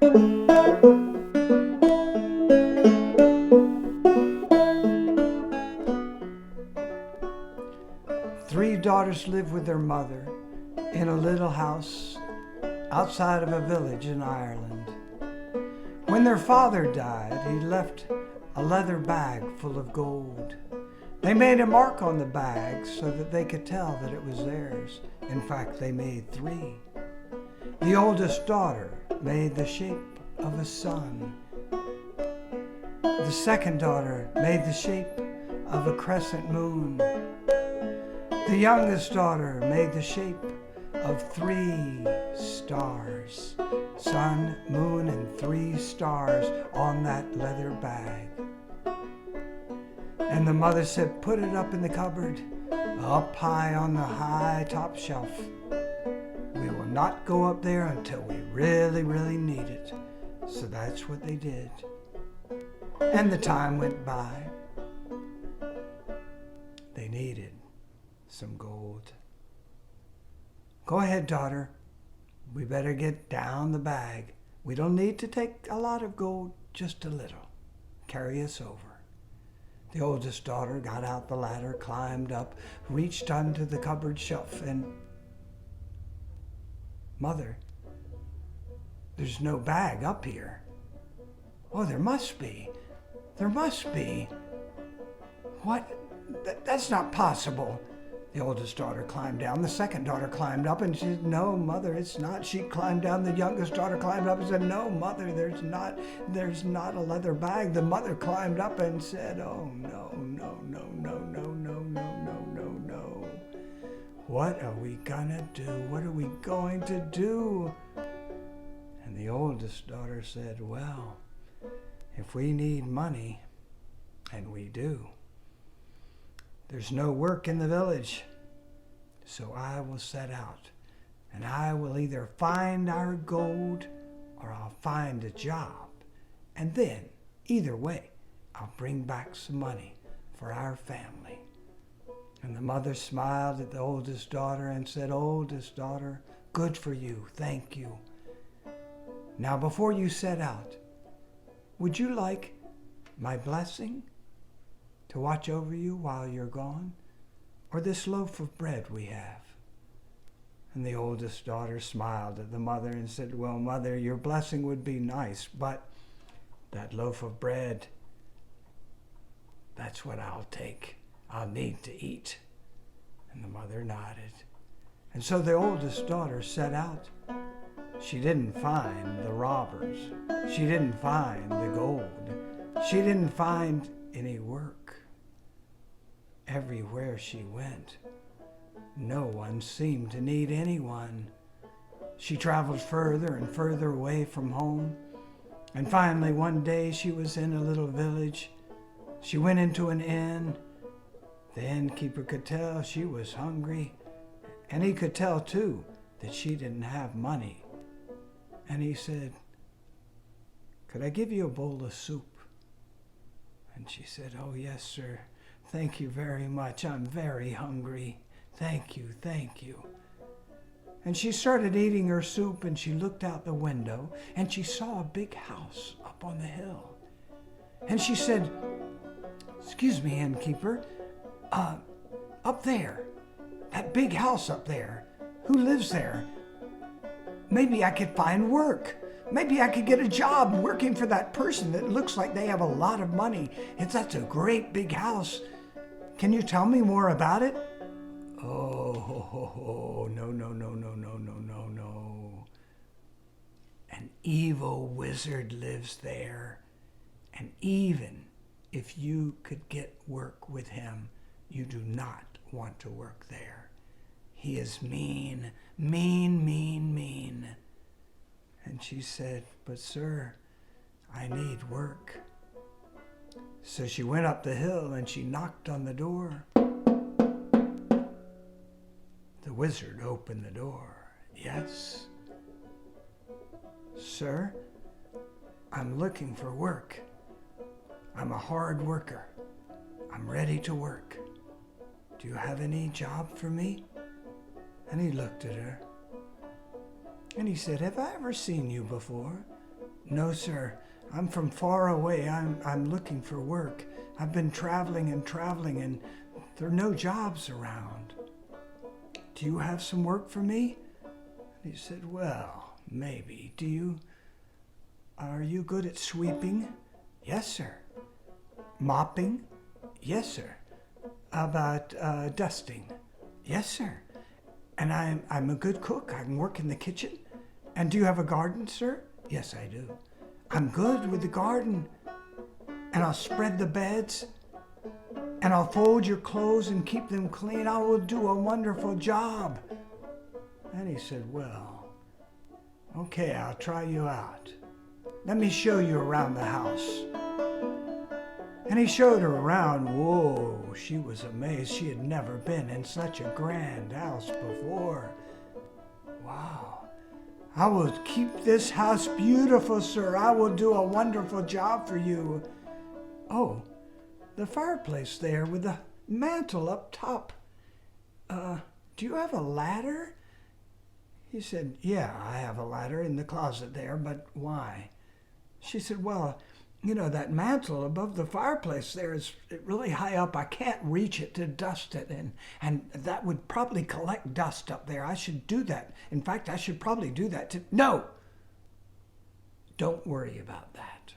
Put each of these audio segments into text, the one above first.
Three daughters lived with their mother in a little house outside of a village in Ireland. When their father died, he left a leather bag full of gold. They made a mark on the bag so that they could tell that it was theirs. In fact, they made three. The oldest daughter made the shape of a sun. The second daughter made the shape of a crescent moon. The youngest daughter made the shape of three stars. Sun, moon, and three stars on that leather bag. And the mother said, "Put it up in the cupboard, up high on the high top shelf. We will not go up there until we really, really need it." So that's what they did. And the time went by. They needed some gold. "Go ahead, daughter. We better get down the bag. We don't need to take a lot of gold, just a little. Carry us over." The oldest daughter got out the ladder, climbed up, reached under the cupboard shelf, and, "Mother, there's no bag up here." "Oh, there must be. There must be." "What? That's not possible." The oldest daughter climbed down. The second daughter climbed up and she said, "No, Mother, it's not." She climbed down. The youngest daughter climbed up and said, "No, Mother, there's not a leather bag." The mother climbed up and said, "Oh, no, no, no, no, no, no, no, no, no, no. What are we gonna do? What are we going to do?" And the oldest daughter said, "Well, if we need money, and we do, there's no work in the village, so I will set out, and I will either find our gold or I'll find a job, and then, either way, I'll bring back some money for our family." And the mother smiled at the oldest daughter and said, "Oldest daughter, good for you, thank you. Now before you set out, would you like my blessing to watch over you while you're gone, or this loaf of bread we have?" And the oldest daughter smiled at the mother and said, "Well, Mother, your blessing would be nice, but that loaf of bread, that's what I'll take. I'll need to eat." And the mother nodded. And so the oldest daughter set out. She didn't find the robbers. She didn't find the gold. She didn't find any work. Everywhere she went, no one seemed to need anyone. She traveled further and further away from home, and finally one day she was in a little village. She went into an inn. The innkeeper could tell she was hungry, and he could tell too that she didn't have money. And he said, "Could I give you a bowl of soup?" And she said, "Oh, yes, sir. Thank you very much. I'm very hungry. Thank you, thank you." And she started eating her soup, and she looked out the window and she saw a big house up on the hill. And she said, "Excuse me, innkeeper, up there, that big house up there, who lives there? Maybe I could find work. Maybe I could get a job working for that person that looks like they have a lot of money. That's a great big house. Can you tell me more about it?" "Oh, no, no, no, no, no, no, no, no. An evil wizard lives there, and even if you could get work with him, you do not want to work there. He is mean, mean, mean, mean." And she said, "But sir, I need work." So she went up the hill and she knocked on the door. The wizard opened the door. "Yes?" "Sir, I'm looking for work. I'm a hard worker. I'm ready to work. Do you have any job for me?" And he looked at her. And he said, "Have I ever seen you before?" No, sir. I'm from far away. I'm looking for work. I've been traveling and there are no jobs around. Do you have some work for me? And he said, well, maybe. Are you good at sweeping? Yes, sir. Mopping? Yes, sir. How about dusting? Yes, sir. And I'm a good cook. I can work in the kitchen. And do you have a garden, sir? Yes, I do. I'm good with the garden. And I'll spread the beds. And I'll fold your clothes and keep them clean. I will do a wonderful job. And he said, well, okay, I'll try you out. Let me show you around the house. And he showed her around. Whoa, she was amazed. She had never been in such a grand house before. Wow. I will keep this house beautiful, sir. I will do a wonderful job for you. Oh, the fireplace there with the mantle up top. Do you have a ladder? He said, yeah, I have a ladder in the closet there, but why? She said, well, you know, that mantle above the fireplace there is really high up. I can't reach it to dust it, and that would probably collect dust up there. I should do that. In fact, I should probably do that too. No! Don't worry about that.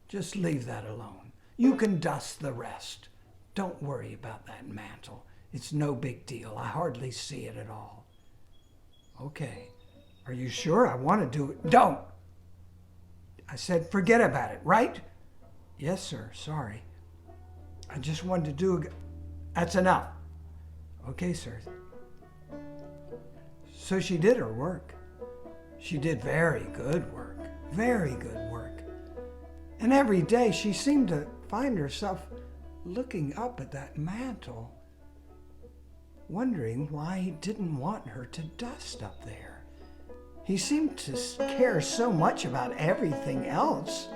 Just leave that alone. You can dust the rest. Don't worry about that mantle. It's no big deal. I hardly see it at all. Okay. Are you sure? I want to do it. Don't! I said, forget about it, right? Yes, sir. Sorry. I just wanted to do it. That's enough. Okay, sir. So she did her work. She did very good work. Very good work. And every day she seemed to find herself looking up at that mantle, wondering why he didn't want her to dust up there. He seemed to care so much about everything else.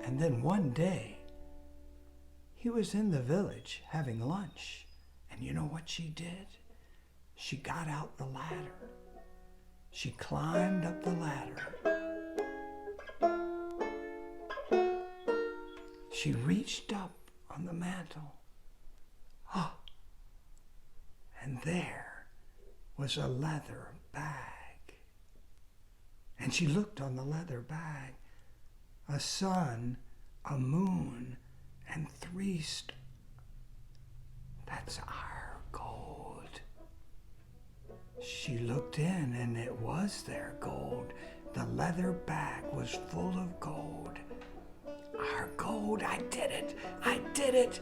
And then one day, he was in the village having lunch. And you know what she did? She got out the ladder. She climbed up the ladder. She reached up on the mantle. Oh, and there was a leather bag. And she looked on the leather bag. A sun, a moon, and 3 stars. That's our gold. She looked in, and it was their gold. The leather bag was full of gold. Our gold, I did it. I did it.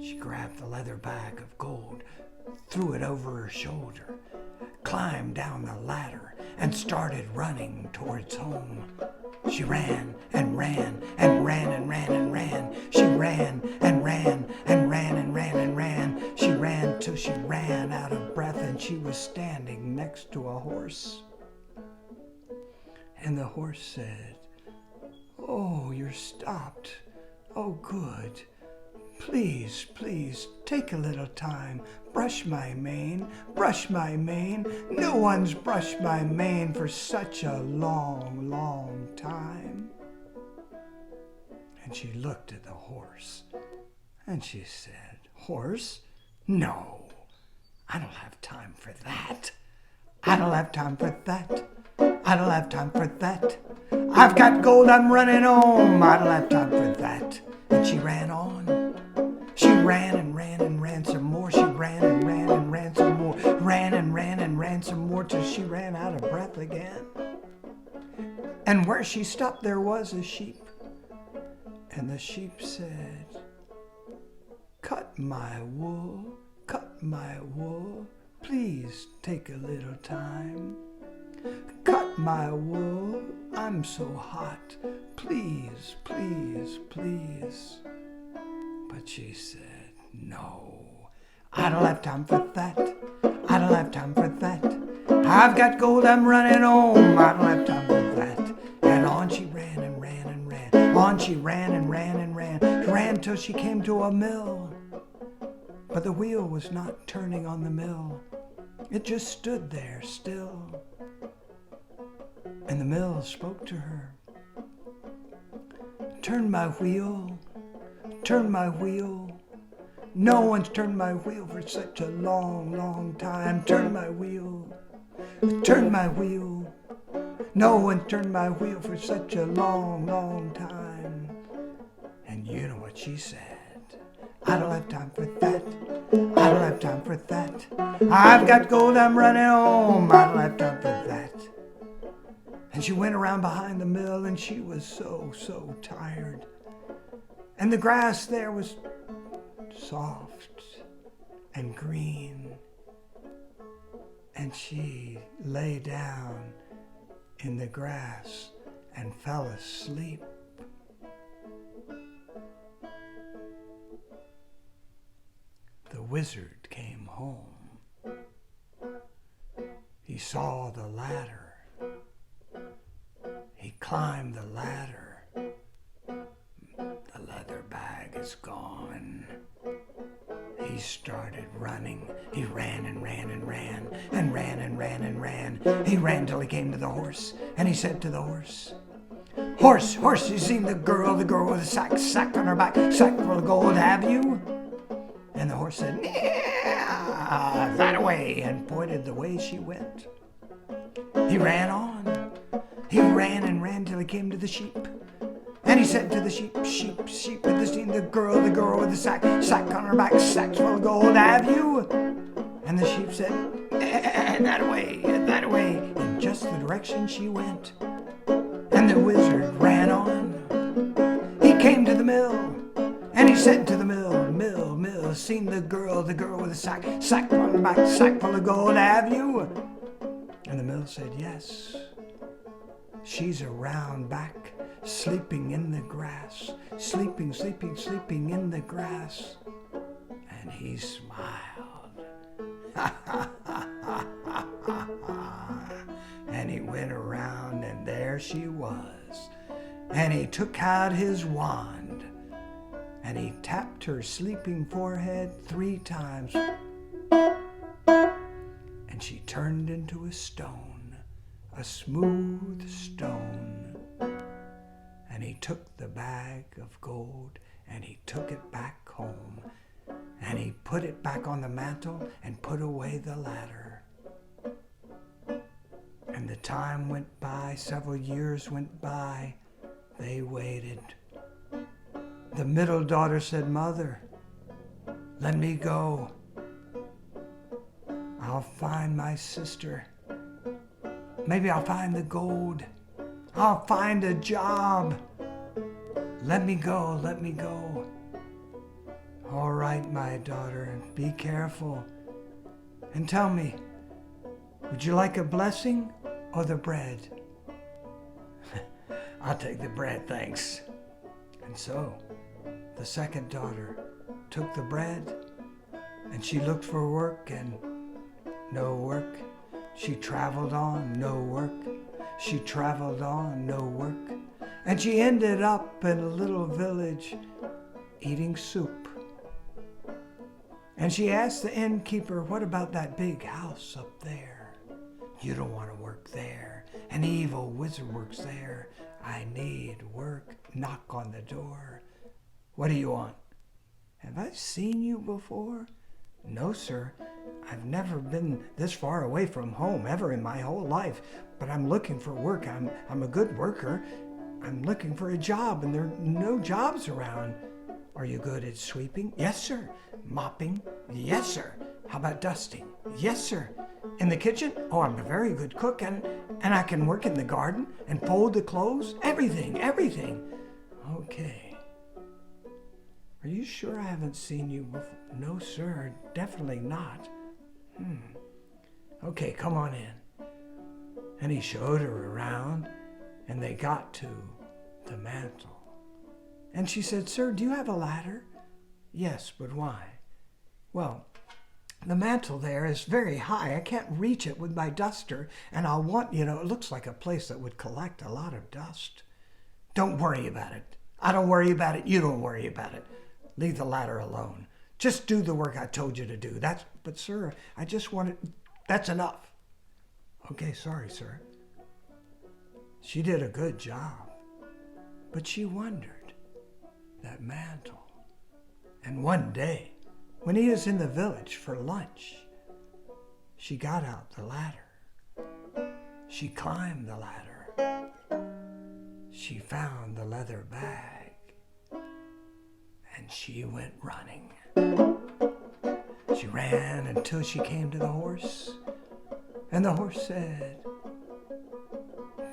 She grabbed the leather bag of gold, threw it over her shoulder, climbed down the ladder, and started running towards home. She ran and ran and ran and ran and ran. She ran and ran and ran and ran and ran. She ran till she ran out of breath, and she was standing next to a horse. And the horse said, "Oh, you're stopped. Oh, good. Please, please, take a little time. Brush my mane, brush my mane. No one's brushed my mane for such a long, long time." And she looked at the horse, and she said, "Horse, no, I don't have time for that. I don't have time for that. I don't have time for that. I've got gold, I'm running home. I don't have time for that." And she ran on. She ran and ran and ran some more. She ran and ran and ran some more. Ran and ran and ran some more till she ran out of breath again. And where she stopped, there was a sheep. And the sheep said, "Cut my wool, cut my wool. Please take a little time. Cut my wool, I'm so hot. Please, please, please." But she said, "No, I don't have time for that. I don't have time for that. I've got gold, I'm running home. I don't have time for that." And on she ran and ran and ran. On she ran and ran and ran. Ran till she came to a mill. But the wheel was not turning on the mill. It just stood there still. And the mill spoke to her. Turn my wheel, turn my wheel. No one's turned my wheel for such a long, long time. Turn my wheel, turn my wheel. No one turned my wheel for such a long, long time. And you know what she said? I don't have time for that. I don't have time for that. I've got gold, I'm running home. I don't have time for that. And she went around behind the mill and she was so tired. And the grass there was soft and green. And she lay down in the grass and fell asleep. The wizard came home. He saw the ladder. He climbed the ladder. The leather bag is gone. He started running. He ran and ran and ran and ran and ran and ran. He ran till he came to the horse, and he said to the horse, "Horse, horse, you seen the girl with a sack on her back, sack full of gold, have you?" And the horse said, "Yeah, that way," and pointed the way she went. He ran on. He ran and ran till he came to the sheep. And he said to the sheep, "Sheep, sheep, have you seen the girl with the sack on her back, sack full of gold, have you?" And the sheep said, that way, in just the direction she went. And the wizard ran on. He came to the mill, and he said to the mill, "Mill, seen the girl with the sack on her back, sack full of gold, have you?" And the mill said, "Yes. She's around back, sleeping in the grass, sleeping in the grass." And he smiled. And he went around, and there she was. And he took out his wand, and he tapped her sleeping forehead 3 times. And she turned into a stone, a smooth stone. And he took the bag of gold, and he took it back home, and he put it back on the mantle and put away the ladder. And the time went by, several years went by. They waited. The middle daughter said, "Mother, let me go. I'll find my sister. Maybe I'll find the gold. I'll find a job. Let me go, let me go." "All right, my daughter, be careful. And tell me, would you like a blessing or the bread?" "I'll take the bread, thanks." And so the second daughter took the bread, and she looked for work, and no work. She traveled on, no work. She traveled on, no work. And she ended up in a little village eating soup. And she asked the innkeeper, "What about that big house up there?" "You don't want to work there. An evil wizard works there. I need work. Knock on the door." "What do you want?" "Have I seen you before?" "No, sir. I've never been this far away from home ever in my whole life, but I'm looking for work. I'm a good worker. I'm looking for a job, and there are no jobs around." "Are you good at sweeping?" "Yes, sir." "Mopping?" "Yes, sir." "How about dusting?" "Yes, sir." "In the kitchen?" "Oh, I'm a very good cook, and I can work in the garden and fold the clothes. Everything. "Okay. Are you sure I haven't seen you before?" "No, sir, definitely not." "Okay, come on in." And he showed her around, and they got to the mantle. And she said, "Sir, do you have a ladder?" "Yes, but why?" "Well, the mantle there is very high. I can't reach it with my duster, and I'll want, it looks like a place that would collect a lot of dust." "Don't worry about it. I don't worry about it. You don't worry about it. Leave the ladder alone. Just do the work I told you to do. But sir, I just wanted, that's enough." "Okay, sorry, sir." She did a good job, but she wondered, that mantle. And one day, when he was in the village for lunch, she got out the ladder. She climbed the ladder. She found the leather bag, and she went running. She ran until she came to the horse, and the horse said,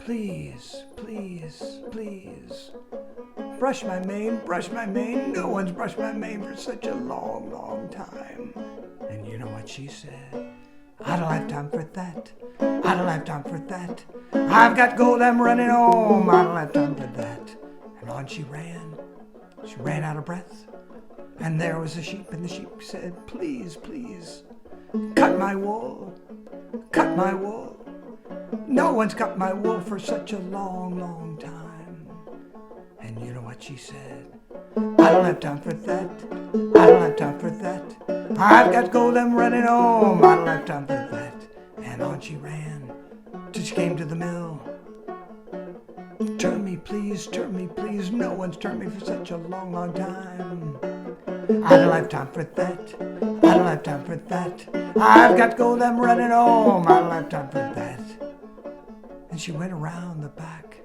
"Please, please, please, brush my mane, brush my mane. No one's brushed my mane for such a long, long time." And you know what she said? "I don't have time for that. I don't have time for that. I've got gold, I'm running home. I don't have time for that." And on she ran. She ran out of breath. And there was a sheep, and the sheep said, "Please, please, cut my wool. Cut my wool. No one's cut my wool for such a long, long time." And you know what she said? "I don't have time for that. I don't have time for that. I've got gold, I'm running home. I don't have time for that." And on she ran till she came to the mill. "Turn me, please, turn me, please. No one's turned me for such a long, long time. I don't have time for that. I don't have time for that. I've got gold, I'm running home. I don't have time for that." And she went around the back.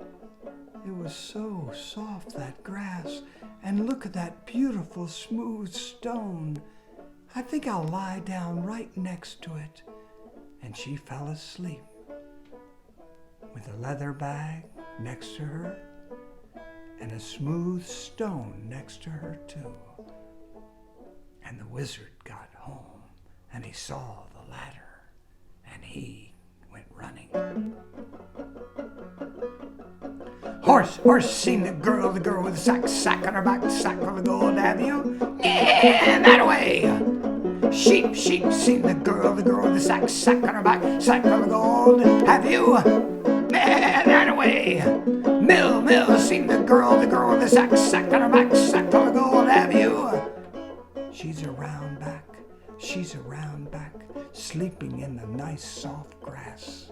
It was so soft, that grass. And look at that beautiful smooth stone. I think I'll lie down right next to it. And she fell asleep with a leather bag next to her and a smooth stone next to her too. And the wizard got home, and he saw the ladder, and he went running. Horse, seen the girl with the sack on her back, sack full of gold, have you? Yeah, that way. Sheep, seen the girl with the sack on her back, sack full of gold, have you? Yeah, that way. Mill, seen the girl with the sack on her back, sack full of gold, have you? She's around back, sleeping in the nice soft grass.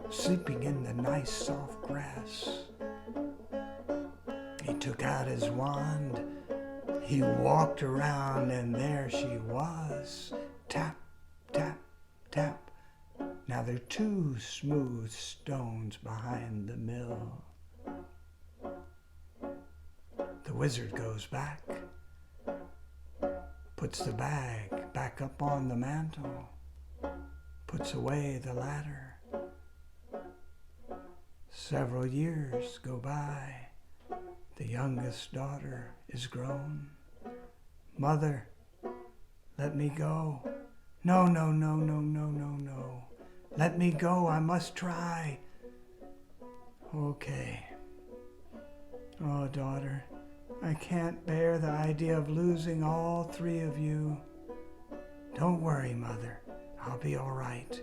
Sleeping in the nice soft grass. He took out his wand. He walked around, and there she was. Tap, tap, tap. Now there are 2 smooth stones behind the mill. The wizard goes back, puts the bag back up on the mantle, puts away the ladder. Several years go by. The youngest daughter is grown. "Mother, let me go." No. "Let me go, I must try." "Okay." "Oh, daughter, I can't bear the idea of losing all 3 of you." "Don't worry, Mother. I'll be all right."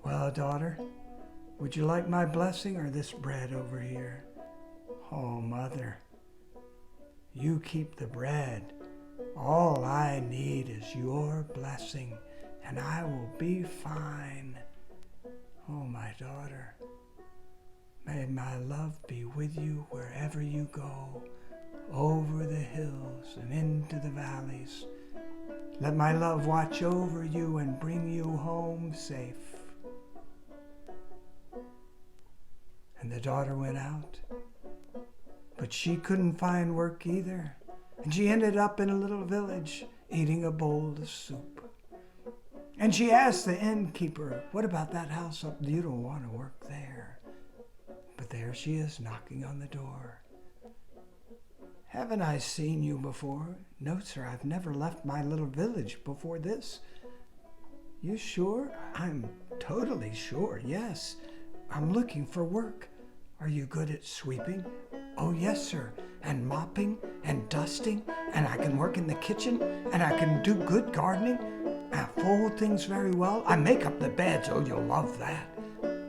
"Well, daughter, would you like my blessing or this bread over here?" "Oh, Mother, you keep the bread. All I need is your blessing, and I will be fine." "Oh, my daughter, may my love be with you wherever you go, over the hills and into the valleys. Let my love watch over you and bring you home safe." And the daughter went out, but she couldn't find work either, and she ended up in a little village eating a bowl of soup. And she asked the innkeeper, "What about that house up? You don't want to work there." But there she is knocking on the door. "Haven't I seen you before?" "No, sir, I've never left my little village before this." "You sure?" "I'm totally sure, yes. I'm looking for work. Are you good at sweeping?" "Oh, yes, sir, and mopping and dusting, and I can work in the kitchen, and I can do good gardening. I fold things very well. I make up the beds. Oh, you'll love that.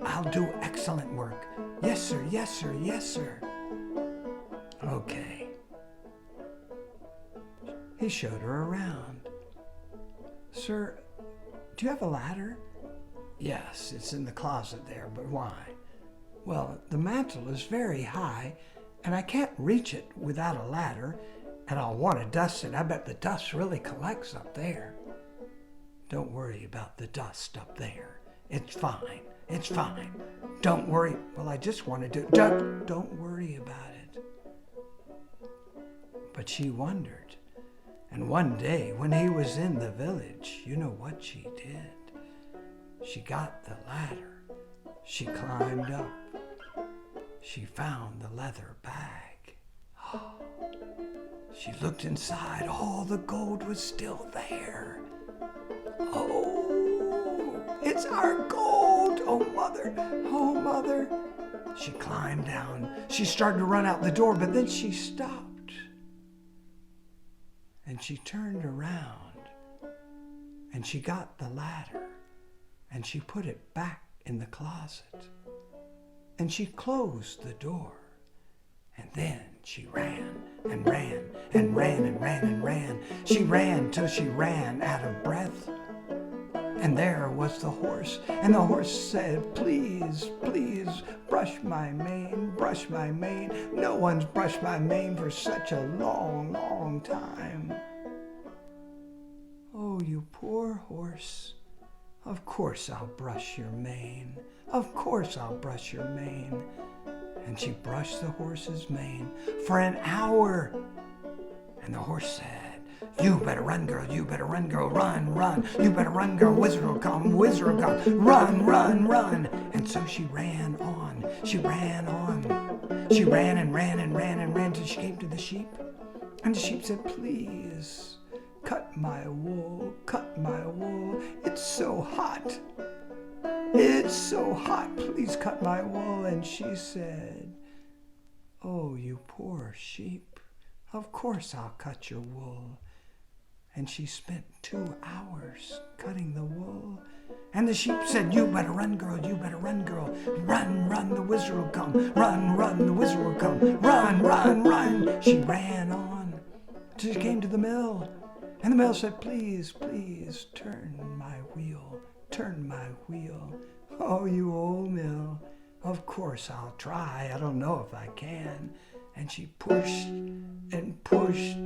I'll do excellent work. Yes, sir, yes, sir, yes, sir." Okay. He showed her around. "Sir, do you have a ladder?" "Yes, it's in the closet there, but why?" Well, the mantle is very high, and I can't reach it without a ladder, and I'll want to dust it. I bet the dust really collects up there. Don't worry about the dust up there. It's fine. It's fine. Don't worry. Well, I just want to do... Don't worry about it. But she wondered. And one day, when he was in the village, you know what she did? She got the ladder. She climbed up. She found the leather bag. She looked inside. All the gold was still there. Oh, it's our gold. Oh, Mother. Oh, Mother. She climbed down. She started to run out the door, but then she stopped. And she turned around. And she got the ladder. And she put it back in the closet. And she closed the door. And then she ran and ran and ran and ran and ran. She ran till she ran out of breath. And there was the horse. And the horse said, please, please, brush my mane, brush my mane. No one's brushed my mane for such a long, long time. Oh, you poor horse. Of course I'll brush your mane. Of course I'll brush your mane. And she brushed the horse's mane for an hour. And the horse said, you better run, girl, you better run, girl, run, run. You better run, girl, wizard will come, wizard will come. Run, run, run. And so she ran on. She ran on. She ran and ran and ran and ran till she came to the sheep. And the sheep said, please, cut my wool, cut my wool. It's so hot. It's so hot. Please cut my wool. And she said, oh, you poor sheep. Of course I'll cut your wool. And she spent 2 hours cutting the wool. And the sheep said, you better run, girl, you better run, girl. Run, run, the wizard will come. Run, run, the wizard will come. Run, run, run. She ran on till she came to the mill. And the mill said, please, please, turn my wheel, turn my wheel. Oh, you old mill, of course I'll try. I don't know if I can. And she pushed and pushed,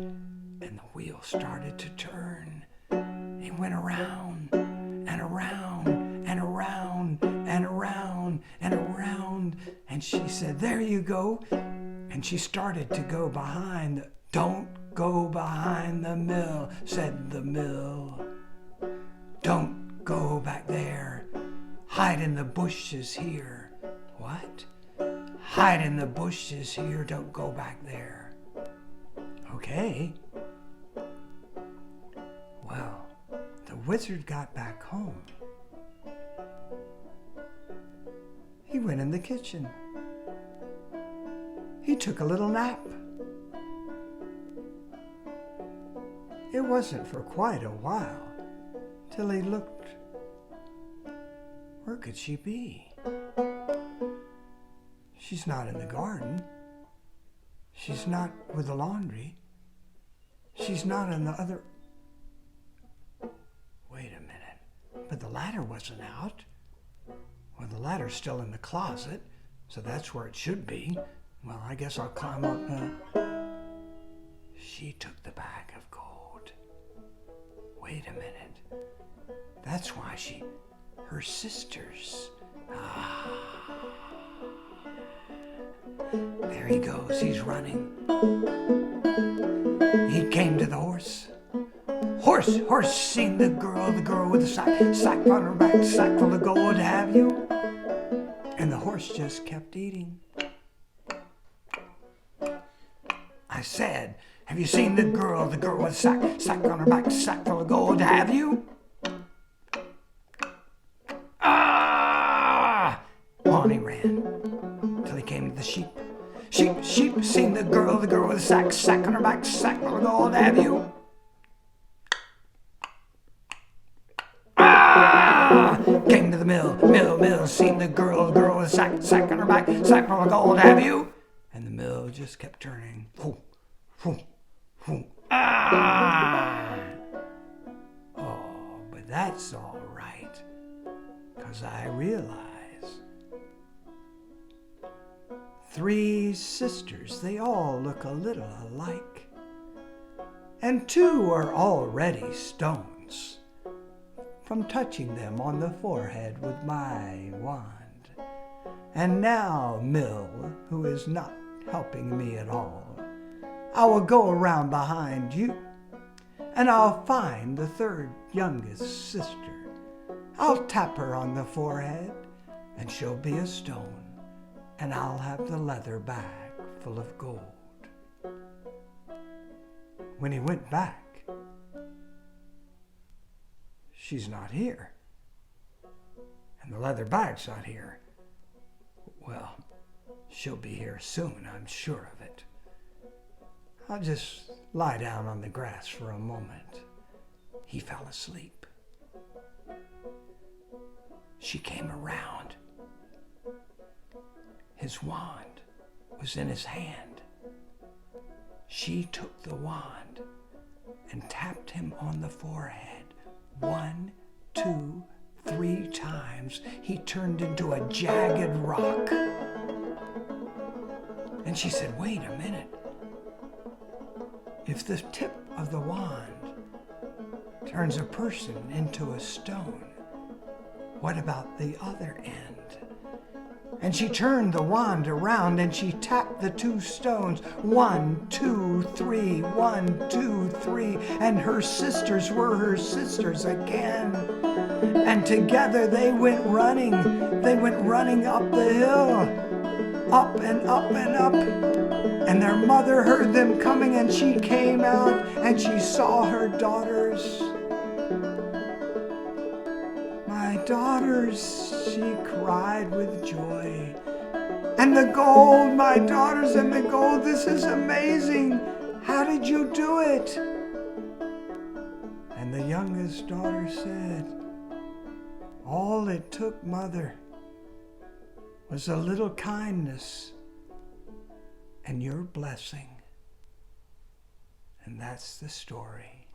and the wheel started to turn. It went around and around and around and around and around. And she said, there you go. And she started to go behind. Don't go behind the mill, said the mill. Don't go back there. Hide in the bushes here. What? Hide in the bushes here. Don't go back there. Okay. Well, the wizard got back home. He went in the kitchen. He took a little nap. It wasn't for quite a while till he looked. Where could she be? She's not in the garden. She's not with the laundry. She's not in the other... Wait a minute. But the ladder wasn't out. Well, the ladder's still in the closet, so that's where it should be. Well, I guess I'll climb up now. She took the bag of gold. Wait a minute. That's why her sisters. There he goes. He's running. He came to the horse. Horse, seen the girl with the sack on her back, sack full of gold, have you? And the horse just kept eating. I said, have you seen the girl with sack on her back, sack full of gold, have you? Ah! On he ran till he came to the sheep. Sheep, seen the girl with a sack on her back, sack full of gold, have you? Ah! Came to the mill, seen the girl with a sack on her back, sack full of gold, have you? And the mill just kept turning. Ah! Oh, but that's all right, 'cause I realize 3 sisters, they all look a little alike, and 2 are already stones from touching them on the forehead with my wand. And now, Mill, who is not helping me at all, I will go around behind you, and I'll find the 3rd youngest sister. I'll tap her on the forehead, and she'll be a stone, and I'll have the leather bag full of gold. When he went back, she's not here, and the leather bag's not here. Well, she'll be here soon, I'm sure of it. I'll just lie down on the grass for a moment. He fell asleep. She came around. His wand was in his hand. She took the wand and tapped him on the forehead 1, 2, 3 times. He turned into a jagged rock. And she said, wait a minute. If the tip of the wand turns a person into a stone, what about the other end? And she turned the wand around and she tapped the 2 stones. 1, 2, 3, 1, 2, 3. And her sisters were her sisters again. And together they went running. They went running up the hill. Up and up and up. And their mother heard them coming, and she came out and she saw her daughters. My daughters, she cried with joy. And the gold, my daughters, and the gold, this is amazing. How did you do it? And the youngest daughter said, all it took, Mother, was a little kindness and your blessing. And that's the story.